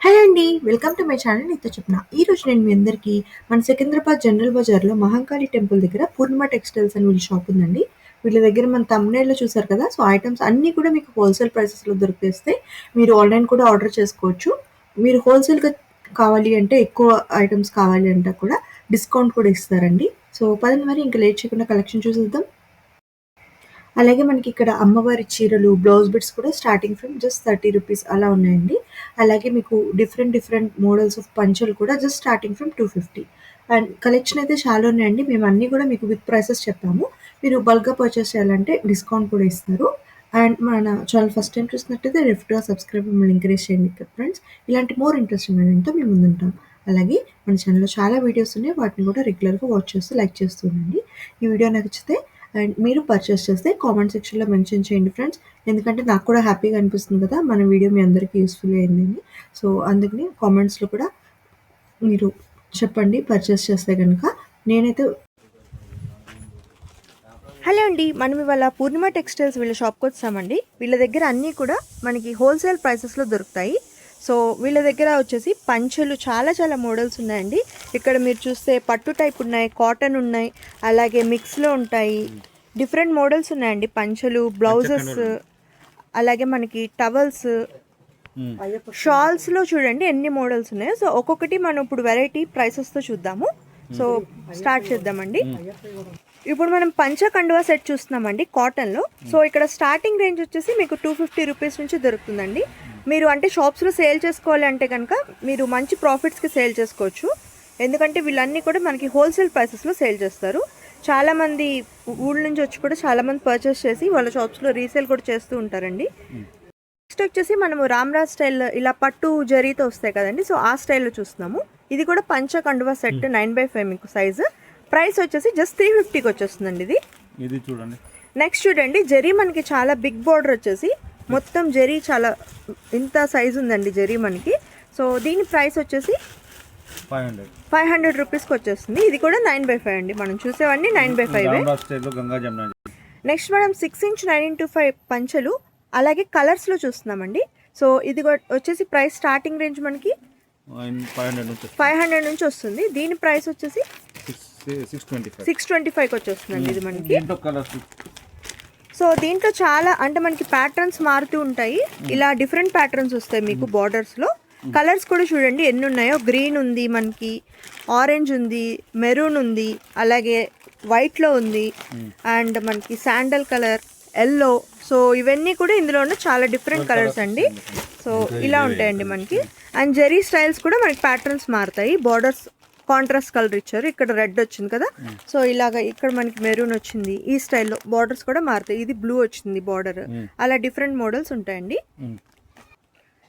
Hello అండి. Welcome to my channel నీతో చెప్పిన. ఈరోజు నేను మీ అందరికీ మన సికింద్రాబాద్ జనరల్ బజార్‌లో మహంకాళి టెంపుల్ దగ్గర పూర్ణిమ టెక్స్టైల్స్ అని వీళ్ళ షాప్ ఉందండి. వీళ్ళ దగ్గర మన థంబ్‌నెయిల్‌లో చూసారు కదా! సో, ఐటెమ్స్ అన్నీ కూడా మీకు హోల్‌సేల్ ప్రైసెస్‌లో దొరికేస్తాయి. మీరు ఆన్‌లైన్ కూడా ఆర్డర్ చేసుకోవచ్చు. మీరు హోల్‌సేల్‌గా కావాలి అంటే ఎక్కువ ఐటెమ్స్ కావాలి అంటే కూడా డిస్కౌంట్ కూడా ఇస్తారండి. సో, పదండి మరి ఇంక లేట్ చేయకుండా కలెక్షన్ చూసేద్దాం. అలాగే మనకిక్కడ అమ్మవారి చీరలు, బ్లౌజ్ బిట్స్ కూడా స్టార్టింగ్ ఫ్రమ్ జస్ట్ రూ. 30 అలా ఉన్నాయండి. అలాగే మీకు డిఫరెంట్ మోడల్స్ ఆఫ్ పంచలు కూడా just starting from 250 and collection అయితే చాలా ఉన్నాయండి. మేము అన్నీ కూడా మీకు విత్ ప్రైసెస్ చెప్పాము. మీరు బల్క్‌గా పర్చేస్ చేయాలంటే డిస్కౌంట్ కూడా ఇస్తారు. అండ్ మన ఛానల్ ఫస్ట్ టైమ్ చూసినట్టయితే డెఫినెట్‌గా సబ్స్క్రైబ్ మమ్మల్ని ఎంకరేజ్ చేయండి ఫ్రెండ్స్. ఇలాంటి మోర్ ఇంట్రెస్టింగ్ కంటెంట్‌తో మేము ముందుంటాం. అలాగే మన ఛానల్‌లో చాలా వీడియోస్ ఉన్నాయి. వాటిని కూడా రెగ్యులర్‌గా వాచ్ చేస్తూ లైక్ చేస్తూ ఉండండి. ఈ వీడియో నచ్చితే అండ్ మీరు పర్చేస్ చేస్తే కామెంట్ సెక్షన్‌లో మెన్షన్ చేయండి ఫ్రెండ్స్. ఎందుకంటే నాకు కూడా హ్యాపీగా అనిపిస్తుంది కదా! మన వీడియో మీ అందరికీ యూజ్‌ఫుల్ అయిందని. సో, అందుకని కామెంట్స్‌లో కూడా మీరు చెప్పండి పర్చేస్ చేస్తే గనక. నేనైతే హలో అండి. మనం ఇవాళ పూర్ణిమ టెక్స్టైల్స్ వీళ్ళ షాప్‌కొచ్చామండి. వీళ్ళ దగ్గర అన్నీ కూడా మనకి హోల్‌సేల్ ప్రైసెస్‌లో దొరుకుతాయి. సో, వీళ్ళ దగ్గర వచ్చేసి పంచెలు చాలా మోడల్స్ ఉన్నాయండి. ఇక్కడ మీరు చూస్తే పట్టు టైప్ ఉన్నాయి, కాటన్ ఉన్నాయి, అలాగే మిక్స్‌లో ఉంటాయి. డిఫరెంట్ మోడల్స్ ఉన్నాయండి. పంచెలు, బ్లౌజెస్, అలాగే మనకి టవల్స్, షాల్స్‌లో చూడండి ఎన్ని మోడల్స్ ఉన్నాయో. సో, ఒక్కొక్కటి మనం ఇప్పుడు వెరైటీ ప్రైసెస్‌తో చూద్దాము. సో, స్టార్ట్ చేద్దామండి. ఇప్పుడు మనం పంచ కండువా సెట్ చూస్తున్నామండి కాటన్లో. సో, ఇక్కడ స్టార్టింగ్ రేంజ్ వచ్చేసి మీకు 250 రూపీస్ నుంచి దొరుకుతుందండి. మీరు అంటే షాప్స్లో సేల్ చేసుకోవాలి అంటే కనుక మీరు మంచి ప్రాఫిట్స్కి సేల్ చేసుకోవచ్చు. ఎందుకంటే వీళ్ళన్నీ కూడా మనకి హోల్సేల్ ప్రైసెస్లో సేల్ చేస్తారు. చాలామంది ఊళ్ళ నుంచి వచ్చి కూడా చాలామంది పర్చేస్ చేసి వాళ్ళ షాప్స్లో రీసేల్ కూడా చేస్తూ ఉంటారండి. నెక్స్ట్ వచ్చేసి మనము రామ్రాజ్ స్టైల్ ఇలా పట్టు జరీతో వస్తాయి కదండి. సో, ఆ స్టైల్లో చూస్తున్నాము. ఇది కూడా పంచ కండువా సెట్ 9/5 మీకు సైజు. ప్రైస్ వచ్చేసి జస్ట్ 350కి వచ్చేస్తుందండి ఇది చూడండి. నెక్స్ట్ చూడండి జరీ మనకి చాలా బిగ్ బార్డర్ వచ్చేసి మొత్తం జరీ చాలా ఇంత సైజు ఉందండి జరీ మనకి. సో, దీని ప్రైస్ వచ్చేసి 500 రూపీస్కి వచ్చేస్తుంది. ఇది కూడా 9/5 అండి. మనం చూసేవన్నీ 9/5. నెక్స్ట్ మనం 6 ఇంచ్ 9x5 పంచలు అలాగే కలర్స్లో చూస్తున్నామండి. సో, ఇది వచ్చేసి ప్రైస్ స్టార్టింగ్ రేంజ్ మనకి 500 నుంచి వస్తుంది. దీని ప్రైస్ వచ్చేసి 625కి వచ్చేస్తుందండి ఇది మనకి. సో, దీంట్లో చాలా అంటే మనకి ప్యాటర్న్స్ మారుతూ ఉంటాయి. ఇలా డిఫరెంట్ ప్యాటర్న్స్ వస్తాయి మీకు బార్డర్స్లో. కలర్స్ కూడా చూడండి ఎన్ని ఉన్నాయో. గ్రీన్ ఉంది, మనకి ఆరెంజ్ ఉంది, మెరూన్ ఉంది, అలాగే వైట్లో ఉంది, అండ్ మనకి శాండల్ కలర్, ఎల్లో. సో, ఇవన్నీ కూడా ఇందులో ఉన్న చాలా డిఫరెంట్ కలర్స్ అండి. సో, ఇలా ఉంటాయండి మనకి. అండ్ జెరీ స్టైల్స్ కూడా మనకి ప్యాటర్న్స్ మారుతాయి. బార్డర్స్ కాంట్రాస్ట్ కలర్ ఇచ్చారు. ఇక్కడ రెడ్ వచ్చింది కదా. సో, ఇలాగ ఇక్కడ మనకి మెరూన్ వచ్చింది. ఈ స్టైల్లో బార్డర్స్ కూడా మారుతాయి. ఇది బ్లూ వచ్చింది బార్డర్. అలా డిఫరెంట్ మోడల్స్ ఉంటాయండి.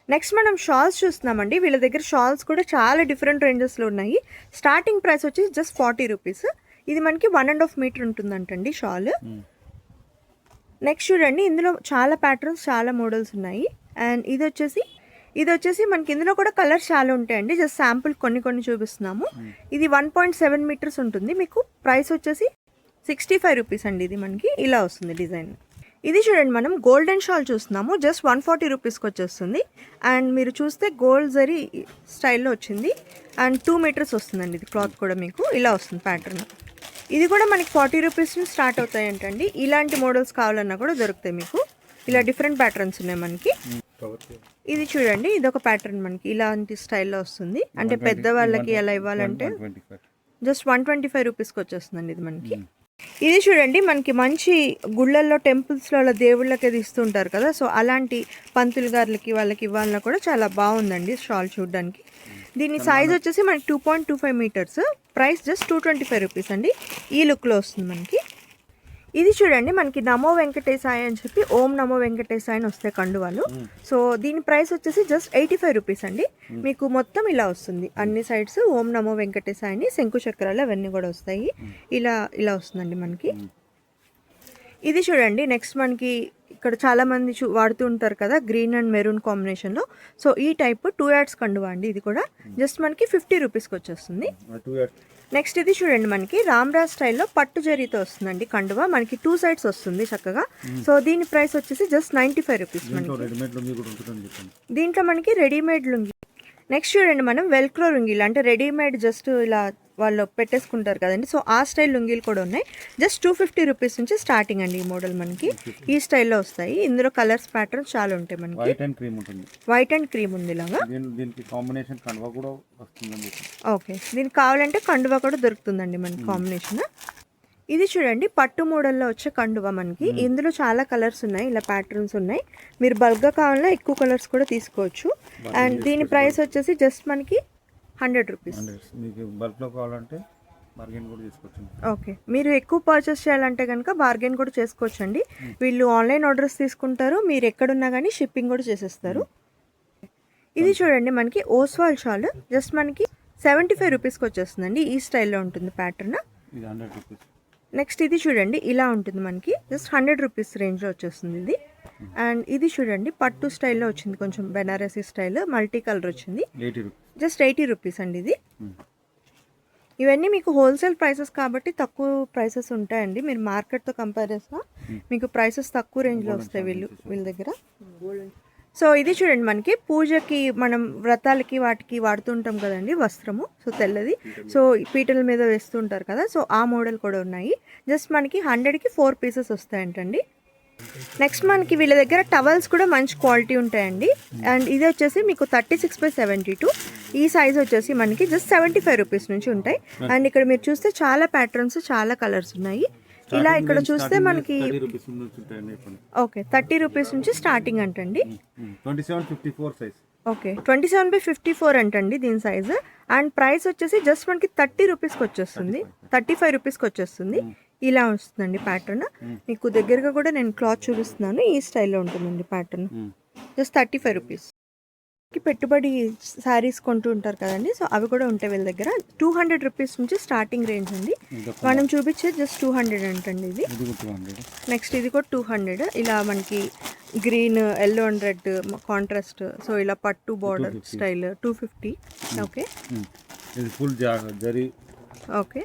నెక్స్ట్ మనం షాల్స్ చూస్తున్నామండి. వీళ్ళ దగ్గర షాల్స్ కూడా చాలా డిఫరెంట్ రేంజెస్లో ఉన్నాయి. స్టార్టింగ్ ప్రైస్ వచ్చి జస్ట్ 40 రూపీస్. ఇది మనకి 1.5 మీటర్ ఉంటుందంటండి షాల్. నెక్స్ట్ చూడండి ఇందులో చాలా ప్యాటర్న్స్ చాలా మోడల్స్ ఉన్నాయి. అండ్ ఇది వచ్చేసి మనకి ఇందులో కూడా కలర్స్ చాలా ఉంటాయండి. జస్ట్ శాంపుల్ కొన్ని చూపిస్తున్నాము. ఇది 1.7 మీటర్స్ ఉంటుంది. మీకు ప్రైస్ వచ్చేసి 65 రూపీస్ అండి. ఇది మనకి ఇలా వస్తుంది డిజైన్. ఇది చూడండి మనం గోల్డెన్ షాల్ చూస్తున్నాము. జస్ట్ 140 రూపీస్కి వచ్చేస్తుంది. అండ్ మీరు చూస్తే గోల్డ్ జరీ స్టైల్లో వచ్చింది. అండ్ 2 మీటర్స్ వస్తుందండి. ఇది క్లాత్ కూడా మీకు ఇలా వస్తుంది ప్యాటర్న్. ఇది కూడా మనకి 40 రూపీస్ నుంచి స్టార్ట్ అవుతాయి అంటండి. ఇలాంటి మోడల్స్ కావాలన్నా కూడా దొరుకుతాయి మీకు. ఇలా డిఫరెంట్ ప్యాటర్న్స్ ఉన్నాయి మనకి. ఇది చూడండి ఇది ఒక ప్యాటర్న్ మనకి ఇలాంటి స్టైల్లో వస్తుంది. అంటే పెద్దవాళ్ళకి ఎలా ఇవ్వాలంటే జస్ట్ 125 రూపీస్కి వచ్చేస్తుందండి ఇది మనకి. ఇది చూడండి మనకి మంచి గుళ్ళల్లో టెంపుల్స్లో అలా దేవుళ్ళకి అది ఇస్తుంటారు కదా. సో, అలాంటి పంతులు గారులకి వాళ్ళకి ఇవ్వాలన్నా కూడా చాలా బాగుందండి షాల్ చూడడానికి. దీని సైజ్ వచ్చేసి మనకి 2.25 మీటర్స్. ప్రైస్ జస్ట్ 225 రూపీస్ అండి. ఈ లుక్లో వస్తుంది మనకి. ఇది చూడండి మనకి నమో వెంకటేశాయ అని చెప్పి ఓం నమో వెంకటేశాయ అని వస్తాయి కండువాలు. సో, దీని ప్రైస్ వచ్చేసి జస్ట్ 85 రూపీస్ అండి. మీకు మొత్తం ఇలా వస్తుంది. అన్ని సైడ్స్ ఓం నమో వెంకటేశాయని శంకు చక్రాలు అవన్నీ కూడా వస్తాయి. ఇలా వస్తుందండి మనకి. ఇది చూడండి నెక్స్ట్ మనకి ఇక్కడ చాలామంది వాడుతూ ఉంటారు కదా గ్రీన్ అండ్ మెరూన్ కాంబినేషన్లో. సో, ఈ టైప్ 2 యాడ్స్ కండువా అండి. ఇది కూడా జస్ట్ మనకి 50 రూపీస్కి వచ్చేస్తుంది. నెక్స్ట్ ఇది చూడండి మనకి రామ్రాజ్ స్టైల్లో పట్టు జరీతో వస్తుందండి కండువా. మనకి 2 సైడ్స్ వస్తుంది చక్కగా. సో, దీని ప్రైస్ వచ్చేసి జస్ట్ 95 రూపీస్ మనకి. దీంట్లో మనకి రెడీమేడ్ లుంగి నెక్స్ట్ చూడండి మనం వెల్క్రో లుంగీలు అంటే రెడీమేడ్ జస్ట్ ఇలా వాళ్ళు పెట్టేసుకుంటారు కదండి. సో ఆ స్టైల్ లుంగీలు కూడా ఉన్నాయి. జస్ట్ 250 రూపీస్ నుంచి స్టార్టింగ్ అండి ఈ మోడల్ మనకి. ఈ స్టైల్లో వస్తాయి. ఇందులో కలర్స్ ప్యాటర్న్స్ చాలా ఉంటాయి మనకి. వైట్ అండ్ క్రీమ్ ఉంటుంది. వైట్ అండ్ క్రీమ్ ఉంది ఇలాగా. దీనికి కాంబినేషన్ కండువా కూడా వస్తుందండి. ఓకే, దీనికి కావాలంటే కండువా కూడా దొరుకుతుందండి మనకి కాంబినేషన్. ఇది చూడండి పట్టు మోడల్లో వచ్చే కండువా మనకి. ఇందులో చాలా కలర్స్ ఉన్నాయి, ఇలా ప్యాటర్న్స్ ఉన్నాయి. మీరు బల్క్గా కావాలన్నా ఎక్కువ కలర్స్ కూడా తీసుకోవచ్చు. అండ్ దీని ప్రైస్ వచ్చేసి జస్ట్ మనకి 100 రూపీస్. మీకు బల్క్లో కావాలంటే బార్గెన్ కూడా చేసుకోవచ్చు. ఓకే, మీరు ఎక్కువ పర్చేస్ చేయాలంటే కనుక బార్గెన్ కూడా చేసుకోవచ్చు అండి. వీళ్ళు ఆన్లైన్ ఆర్డర్స్ తీసుకుంటారు, మీరు ఎక్కడున్నా కానీ షిప్పింగ్ కూడా చేసేస్తారు. ఇది చూడండి మనకి ఓస్వాల్ షాల్ జస్ట్ మనకి 75 రూపీస్కి వచ్చేస్తుందండి. ఈ స్టైల్లో ఉంటుంది ప్యాటర్న్. ఇది 100 రూపీస్. నెక్స్ట్ ఇది చూడండి ఇలా ఉంటుంది మనకి. జస్ట్ 100 రూపీస్ రేంజ్లో వచ్చేస్తుంది ఇది. అండ్ ఇది చూడండి పట్టు స్టైల్లో వచ్చింది, కొంచెం బెనారసీ స్టైల్, మల్టీ కలర్ వచ్చింది. జస్ట్ 80 రూపీస్ అండి ఇది. ఇవన్నీ మీకు హోల్సేల్ ప్రైసెస్ కాబట్టి తక్కువ ప్రైసెస్ ఉంటాయండి. మీరు మార్కెట్తో కంపేర్ చేసినా మీకు ప్రైసెస్ తక్కువ రేంజ్లో వస్తాయి వీళ్ళ దగ్గర. సో ఇది చూడండి మనకి పూజకి మనం వ్రతాలకి వాటికి వాడుతుంటాం కదండి వస్త్రము. సో తెల్లది, సో పీటల మీద వేస్తుంటారు కదా. సో ఆ మోడల్ కూడా ఉన్నాయి. జస్ట్ మనకి 100కి 4 పీసెస్ వస్తాయంటండి. నెక్స్ట్ మనకి వీళ్ళ దగ్గర టవల్స్ కూడా మంచి క్వాలిటీ ఉంటాయండి. అండ్ ఇది వచ్చేసి మీకు 36/72. ఈ సైజ్ వచ్చేసి మనకి జస్ట్ 75 రూపీస్ నుంచి ఉంటాయి. అండ్ ఇక్కడ మీరు చూస్తే చాలా ప్యాటర్న్స్, చాలా కలర్స్ ఉన్నాయి. ఇలా ఇక్కడ చూస్తే మనకి ఓకే 30 రూపీస్ నుంచి స్టార్టింగ్ అంటండి. 27/54 సైజ్. ఓకే 27/54 అంటండి దీని సైజు. అండ్ ప్రైస్ వచ్చేసి జస్ట్ మనకి 30 రూపీస్కి వచ్చేస్తుంది, 35 రూపీస్కి వచ్చేస్తుంది. ఇలా వస్తుందండి ప్యాటర్న్. మీకు దగ్గరగా కూడా నేను క్లాత్ చూపిస్తున్నాను. ఈ స్టైల్లో ఉంటుందండి ప్యాటర్న్. Just 35 rupees. పెట్టుబడి శారీస్ కొంటూ ఉంటారు కదండి. సో అవి కూడా ఉంటాయి వీళ్ళ దగ్గర. 200 రూపీస్ నుంచి స్టార్టింగ్ రేంజ్ అండి. మనం చూపించేది జస్ట్ 200 అంటండి ఇది. నెక్స్ట్ ఇది కూడా 200. ఇలా మనకి green, yellow and red contrast. So ఇలా పట్టు బార్డర్ స్టైల్ 250. ఓకే ఇది ఫుల్ జరీ. ఓకే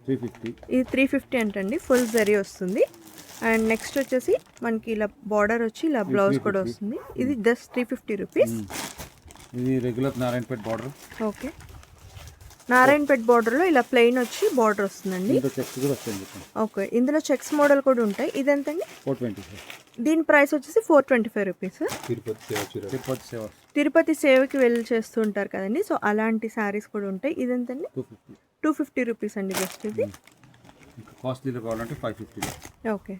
350. ఇది 350 అంటండి, ఫుల్ జరీ వస్తుంది. అండ్ నెక్స్ట్ వచ్చేసి మనకి ఇలా బార్డర్ వచ్చి ఇలా బ్లౌజ్ కూడా వస్తుంది. ఇది జస్ట్ 350 రూపీస్. ఇది regular Narayanpet border. Okay, Narayanpet బార్డర్లో ఇలా ప్లెయిన్ వచ్చి బార్డర్ వస్తుందండి. ఓకే, ఇందులో చెక్స్ మోడల్ కూడా ఉంటాయి. ఇది ఎంతండి? 425. దీని ప్రైస్ వచ్చేసి 425 రూపీస్. తిరుపతి సేవకి వెళ్ళి చేస్తూ ఉంటారు కదండి. సో అలాంటి శారీస్ కూడా ఉంటాయి. ఇది ఎంతండి? 250 రూపీస్ అండి జస్ట్ ఇది. కాస్ట్లీలో కావాలంటే 550. ఓకే,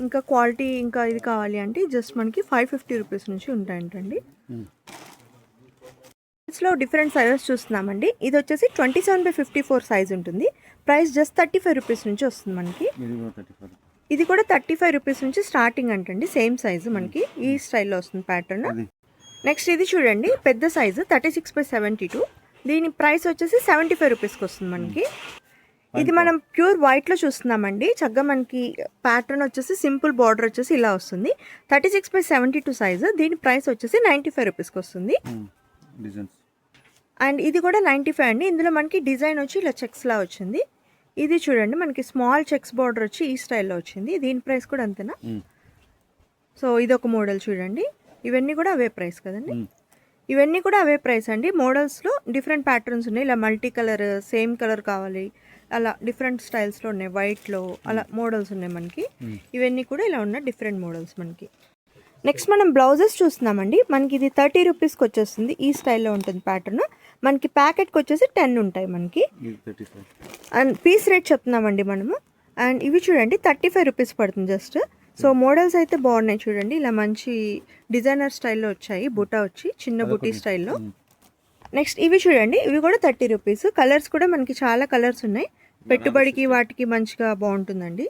ఇంకా క్వాలిటీ ఇంకా ఇది కావాలి అంటే జస్ట్ మనకి 550 రూపీస్ నుంచి ఉంటాయంటండి. లో డిఫరెంట్ సైజెస్ చూస్తున్నామండి. ఇది వచ్చేసి 27/54 సైజ్ ఉంటుంది. ప్రైస్ జస్ట్ 35 రూపీస్ నుంచి వస్తుంది మనకి. ఇది కూడా 35 రూపీస్ నుంచి స్టార్టింగ్ అంటండి. సేమ్ సైజు మనకి ఈ స్టైల్లో వస్తుంది ప్యాటర్న్. నెక్స్ట్ ఇది చూడండి పెద్ద సైజు 36/72. దీని ప్రైస్ వచ్చేసి 75 రూపీస్కి వస్తుంది మనకి. ఇది మనం ప్యూర్ వైట్లో చూస్తున్నామండి. చక్కగా మనకి ప్యాటర్న్ వచ్చేసి సింపుల్ బార్డర్ వచ్చేసి ఇలా వస్తుంది. 36/72 సైజు. దీని ప్రైస్ వచ్చేసి 95 రూపీస్కి వస్తుంది. అండ్ ఇది కూడా 95 అండి. ఇందులో మనకి డిజైన్ వచ్చి ఇలా చెక్స్ లా వచ్చింది. ఇది చూడండి మనకి స్మాల్ చెక్స్ బార్డర్ వచ్చి ఈ స్టైల్లో వచ్చింది. దీని ప్రైస్ కూడా అంతేనా? సో ఇది ఒక మోడల్ చూడండి. ఇవన్నీ కూడా అవే ప్రైస్ కదండి. ఇవన్నీ కూడా అవే ప్రైస్ అండి. మోడల్స్లో డిఫరెంట్ ప్యాటర్న్స్ ఉన్నాయి. ఇలా మల్టీ కలర్, సేమ్ కలర్ కావాలి, అలా డిఫరెంట్ స్టైల్స్లో ఉన్నాయి. వైట్లో అలా మోడల్స్ ఉన్నాయి మనకి. ఇవన్నీ కూడా ఇలా ఉన్న డిఫరెంట్ మోడల్స్ మనకి. నెక్స్ట్ మనం బ్లౌజెస్ చూస్తున్నామండి. మనకి ఇది 30 రూపీస్కి వచ్చేస్తుంది. ఈ స్టైల్లో ఉంటుంది ప్యాటర్న్. మనకి ప్యాకెట్కి వచ్చేసి 10 ఉంటాయి మనకి. అండ్ పీస్ రేట్ చెప్తున్నామండి మనము. అండ్ ఇవి చూడండి 35 రూపీస్ పడుతుంది జస్ట్. సో మోడల్స్ అయితే బాగున్నాయి చూడండి. ఇలా మంచి డిజైనర్ స్టైల్లో వచ్చాయి. బుటా వచ్చి చిన్న బుటీ స్టైల్లో. నెక్స్ట్ ఇవి చూడండి, ఇవి కూడా 30 రూపీస్. కలర్స్ కూడా మనకి చాలా కలర్స్ ఉన్నాయి. పెట్టుబడికి వాటికి మంచిగా బాగుంటుందండి.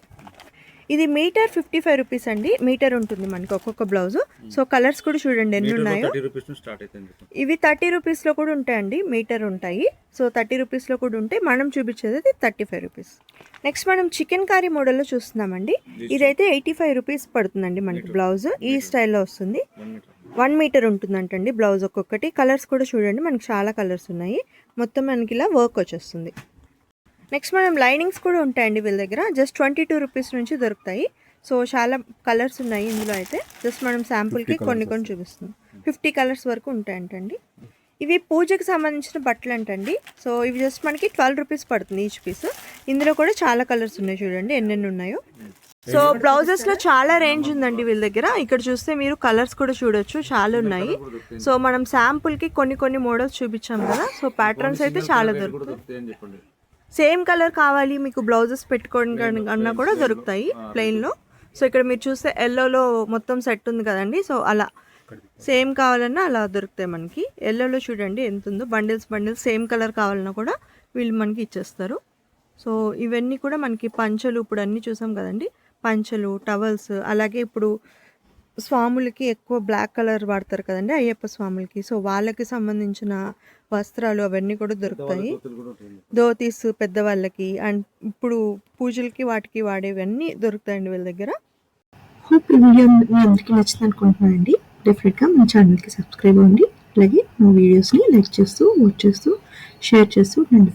ఇది మీటర్ 55 రూపీస్ అండి. మీటర్ ఉంటుంది మనకి ఒక్కొక్క బ్లౌజ్. సో కలర్స్ కూడా చూడండి ఎన్ని ఉన్నాయో. ఇవి 30 రూపీస్లో కూడా ఉంటాయండి. మీటర్ ఉంటాయి. సో 30 రూపీస్లో కూడా ఉంటాయి. మనం చూపించేది 35 రూపీస్. నెక్స్ట్ మనం చికెన్ కర్రీ మోడల్లో చూస్తున్నామండి. ఇదైతే 85 రూపీస్ పడుతుందండి మనకి బ్లౌజ్. ఈ స్టైల్లో వస్తుంది. 1 మీటర్ ఉంటుందంటండి బ్లౌజ్ ఒక్కొక్కటి. కలర్స్ కూడా చూడండి మనకి చాలా కలర్స్ ఉన్నాయి. మొత్తం మనకి ఇలా వర్క్ వచ్చేస్తుంది. నెక్స్ట్ మనం లైనింగ్స్ కూడా ఉంటాయండి వీళ్ళ దగ్గర. జస్ట్ 22 రూపీస్ నుంచి దొరుకుతాయి. సో చాలా కలర్స్ ఉన్నాయి ఇందులో అయితే. జస్ట్ మనం శాంపుల్కి కొన్ని చూపిస్తున్నాం. 50 కలర్స్ వరకు ఉంటాయంటండి. ఇవి పూజకి సంబంధించిన బట్టలు అంటండి. సో ఇవి జస్ట్ మనకి 12 రూపీస్ పడుతుంది ఈచ్ పీస్. ఇందులో కూడా చాలా కలర్స్ ఉన్నాయి, చూడండి ఎన్నెన్ని ఉన్నాయో. సో బ్లౌజెస్లో చాలా రేంజ్ ఉందండి వీళ్ళ దగ్గర. ఇక్కడ చూస్తే మీరు కలర్స్ కూడా చూడొచ్చు, చాలా ఉన్నాయి. సో మనం శాంపుల్కి కొన్ని మోడల్స్ చూపించాం కదా. సో ప్యాటర్న్స్ అయితే చాలా దొరుకుతాయి. సేమ్ కలర్ కావాలి మీకు బ్లౌజెస్ పెట్టుకోవడానికి అన్నా కూడా దొరుకుతాయి ప్లెయిన్లో. సో ఇక్కడ మీరు చూస్తే ఎల్లోలో మొత్తం సెట్ ఉంది కదండి. సో అలా సేమ్ కావాలన్నా అలా దొరుకుతాయి మనకి. ఎల్లోలో చూడండి ఎంత ఉందో, బండిల్స్ సేమ్ కలర్ కావాలన్నా కూడా వీళ్ళు మనకి ఇచ్చేస్తారు. సో ఇవన్నీ కూడా మనకి పంచలు, ఇప్పుడు అన్నీ చూసాం కదండి, పంచలు, టవల్స్. అలాగే ఇప్పుడు స్వాములకి ఎక్కువ బ్లాక్ కలర్ వాడతారు కదండి అయ్యప్ప స్వాములకి. సో వాళ్ళకి సంబంధించిన వస్త్రాలు అవన్నీ కూడా దొరుకుతాయి. ధోతీస్ పెద్దవాళ్ళకి, అండ్ ఇప్పుడు పూజలకి వాటికి వాడేవన్నీ దొరుకుతాయండి వీళ్ళ దగ్గర. హోప్ ఈ వీడియో మీ అందరికీ నచ్చింది అనుకుంటున్నానండి. డెఫినెట్గా మన ఛానల్కి సబ్స్క్రైబ్ అవ్వండి. అలాగే మా వీడియోస్ని లైక్ చేస్తూ, వాచ్ చేస్తూ, షేర్ చేస్తూ ఉండండి.